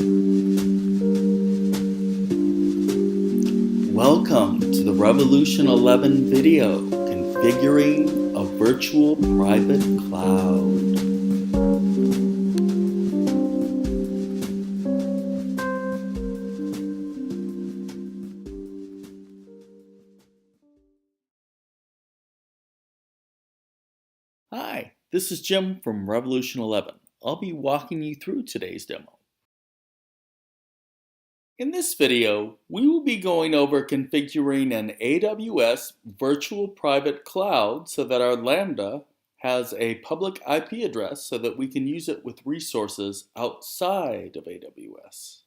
Welcome to the Revolution 11 video, configuring a virtual private cloud. Hi, this is Jim from Revolution 11. I'll be walking you through today's demo. In this video, we will be going over configuring an AWS virtual private cloud so that our Lambda has a public IP address so that we can use it with resources outside of AWS.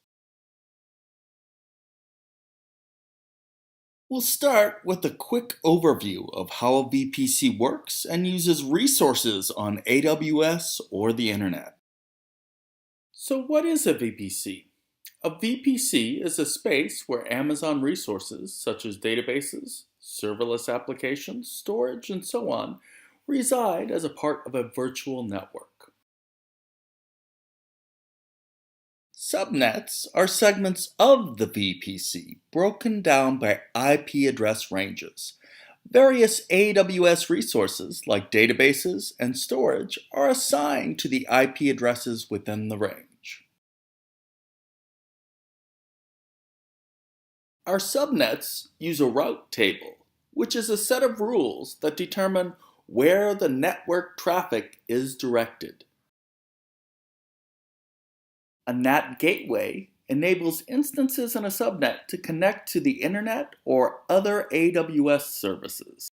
We'll start with a quick overview of how a VPC works and uses resources on AWS or the internet. So what is a VPC? A VPC is a space where Amazon resources such as databases, serverless applications, storage, and so on reside as a part of a virtual network. Subnets are segments of the VPC broken down by IP address ranges. Various AWS resources like databases and storage are assigned to the IP addresses within the range. Our subnets use a route table, which is a set of rules that determine where the network traffic is directed. A NAT gateway enables instances in a subnet to connect to the internet or other AWS services.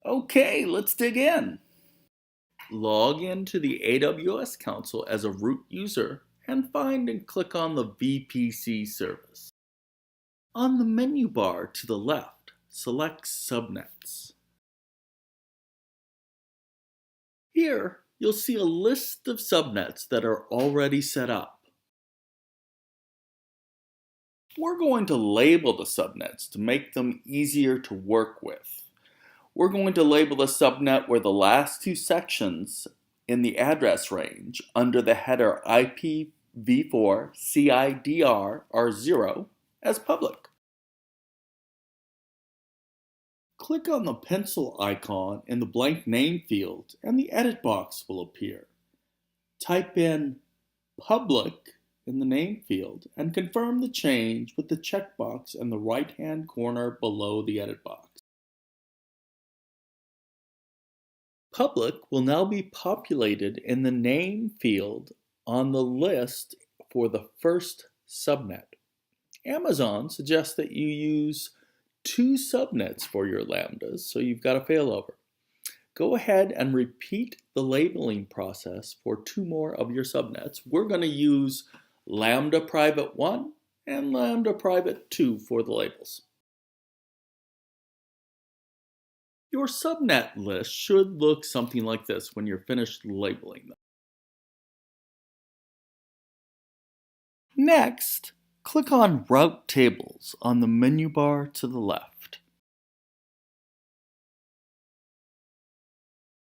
Okay, let's dig in. Log into the AWS console as a root user and find and click on the VPC service. On the menu bar to the left, select Subnets. Here, you'll see a list of subnets that are already set up. We're going to label the subnets to make them easier to work with. We're going to label the subnet where the last two sections in the address range under the header IPv4 CIDR are 0 as public. Click on the pencil icon in the blank name field and the edit box will appear. Type in public in the name field and confirm the change with the checkbox in the right-hand corner below the edit box. Public will now be populated in the name field on the list for the first subnet. Amazon suggests that you use 2 subnets for your lambdas, so you've got a failover. Go ahead and repeat the labeling process for 2 more of your subnets. We're going to use Lambda Private 1 and Lambda Private 2 for the labels. Your subnet list should look something like this when you're finished labeling them. Next, click on Route Tables on the menu bar to the left.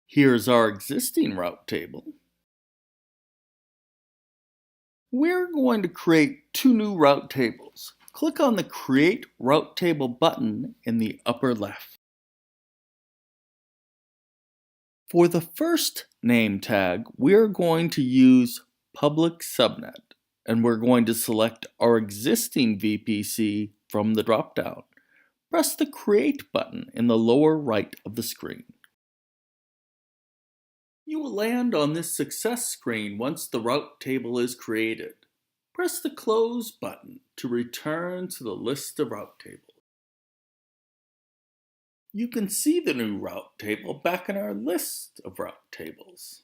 Here's our existing route table. We're going to create 2 new route tables. Click on the Create Route Table button in the upper left. For the first name tag, we're going to use public subnet, and we're going to select our existing VPC from the dropdown. Press the Create button in the lower right of the screen. You will land on this success screen once the route table is created. Press the Close button to return to the list of route tables. You can see the new route table back in our list of route tables.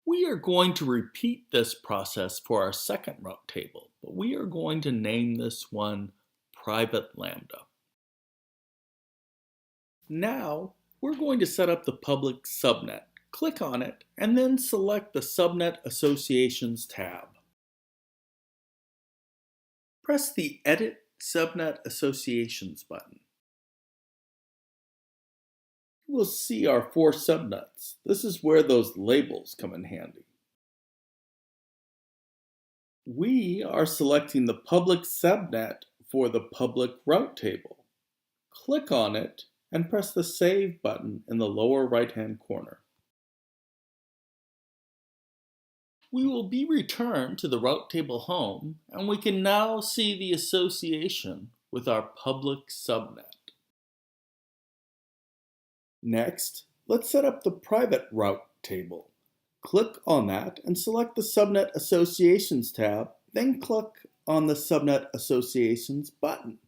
We are going to repeat this process for our second route table, but we are going to name this one Private Lambda. Now, we're going to set up the public subnet. Click on it and then select the Subnet Associations tab. Press the Edit Subnet Associations button. We'll see our 4 subnets. This is where those labels come in handy. We are selecting the public subnet for the public route table. Click on it and press the Save button in the lower right-hand corner. We will be returned to the route table home, and we can now see the association with our public subnet. Next, let's set up the private route table. Click on that and select the Subnet Associations tab, then click on the Subnet Associations button.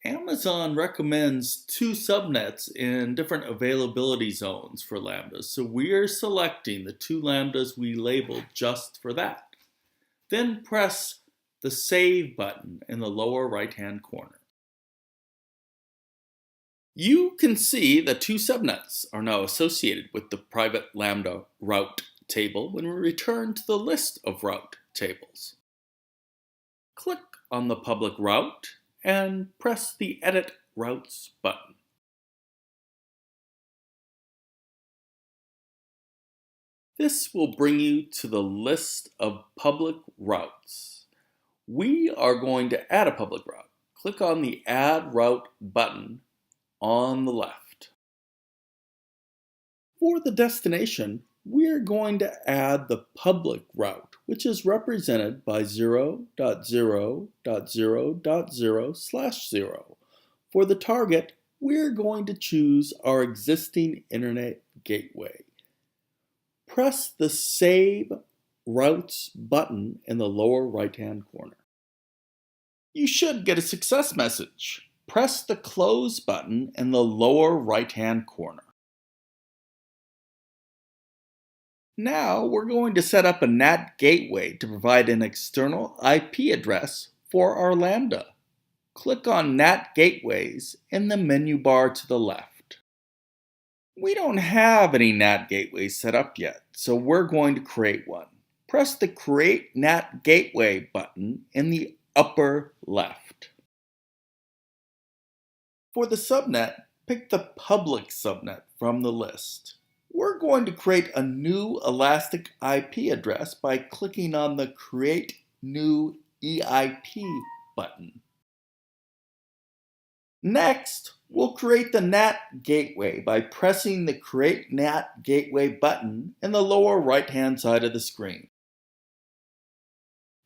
Amazon recommends 2 subnets in different availability zones for Lambdas, so we're selecting the 2 Lambdas we labeled just for that. Then press the Save button in the lower right-hand corner. You can see the 2 subnets are now associated with the private Lambda route table when we return to the list of route tables. Click on the public route and press the Edit Routes button. This will bring you to the list of public routes. We are going to add a public route. Click on the Add Route button on the left. For the destination, we're going to add the public route, which is represented by 0.0.0.0/0. For the target, we're going to choose our existing internet gateway. Press the Save Routes button in the lower right-hand corner. You should get a success message. Press the Close button in the lower right-hand corner. Now we're going to set up a NAT gateway to provide an external IP address for our Lambda. Click on NAT Gateways in the menu bar to the left. We don't have any NAT gateways set up yet, so we're going to create one. Press the Create NAT Gateway button in the upper left. For the subnet, pick the public subnet from the list. We're going to create a new elastic IP address by clicking on the Create New EIP button. Next, we'll create the NAT gateway by pressing the Create NAT Gateway button in the lower right-hand side of the screen.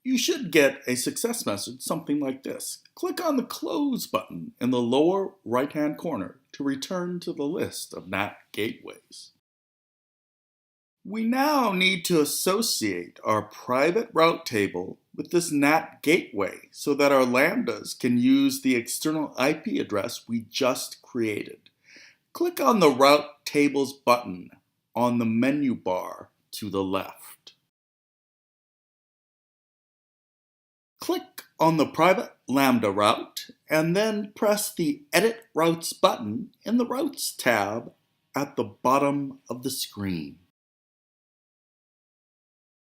You should get a success message something like this. Click on the Close button in the lower right-hand corner to return to the list of NAT gateways. We now need to associate our private route table with this NAT gateway so that our Lambdas can use the external IP address we just created. Click on the Route Tables button on the menu bar to the left. Click on the private Lambda route and then press the Edit Routes button in the Routes tab at the bottom of the screen.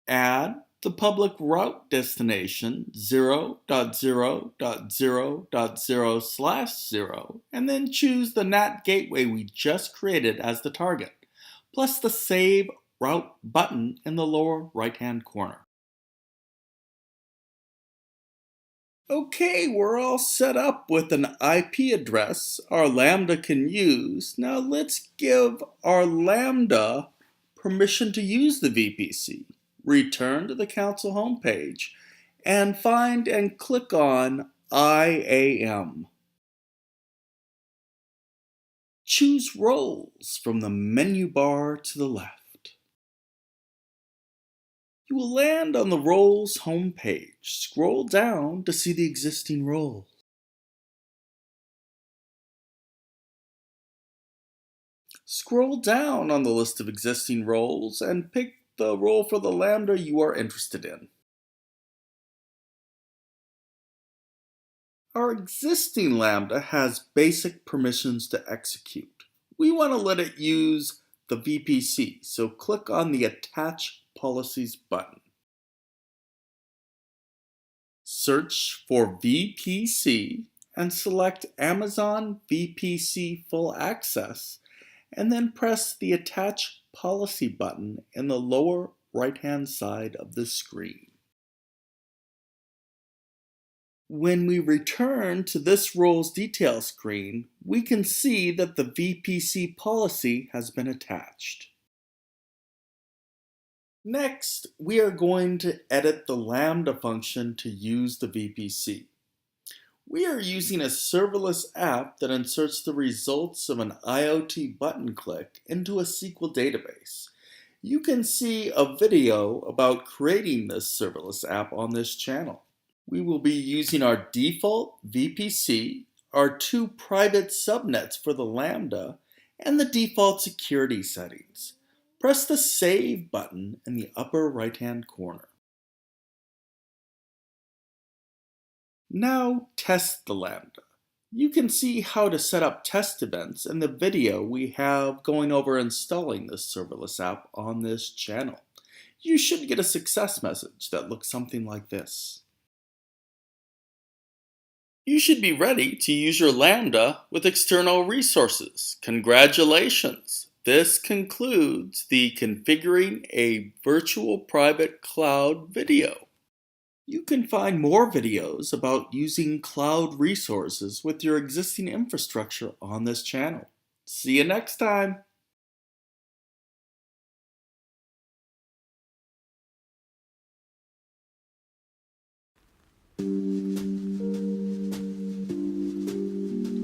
Add the public route destination 0.0.0.0/0 and then choose the NAT gateway we just created as the target, plus the Save Route button in the lower right-hand corner. Okay, we're all set up with an IP address our Lambda can use. Now let's give our Lambda permission to use the VPC. Return to the Council homepage and find and click on IAM. Choose Roles from the menu bar to the left. You will land on the Roles homepage. Scroll down to see the existing roles. Scroll down on the list of existing roles and pick the role for the Lambda you are interested in. Our existing Lambda has basic permissions to execute. We want to let it use the VPC, so click on the Attach Policies button. Search for VPC and select Amazon VPC Full Access, and then press the Attach Policy button in the lower right-hand side of the screen. When we return to this role's detail screen, we can see that the VPC policy has been attached. Next, we are going to edit the Lambda function to use the VPC. We are using a serverless app that inserts the results of an IoT button click into a SQL database. You can see a video about creating this serverless app on this channel. We will be using our default VPC, our two private subnets for the Lambda, and the default security settings. Press the Save button in the upper right-hand corner. Now test the Lambda. You can see how to set up test events in the video we have going over installing this serverless app on this channel. You should get a success message that looks something like this. You should be ready to use your Lambda with external resources. Congratulations! This concludes the Configuring a Virtual Private Cloud video. You can find more videos about using cloud resources with your existing infrastructure on this channel. See you next time!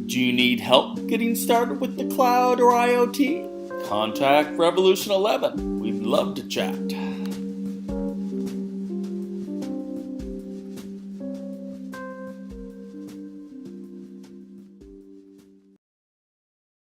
Do you need help getting started with the cloud or IoT? Contact Revolution 11. We'd love to chat.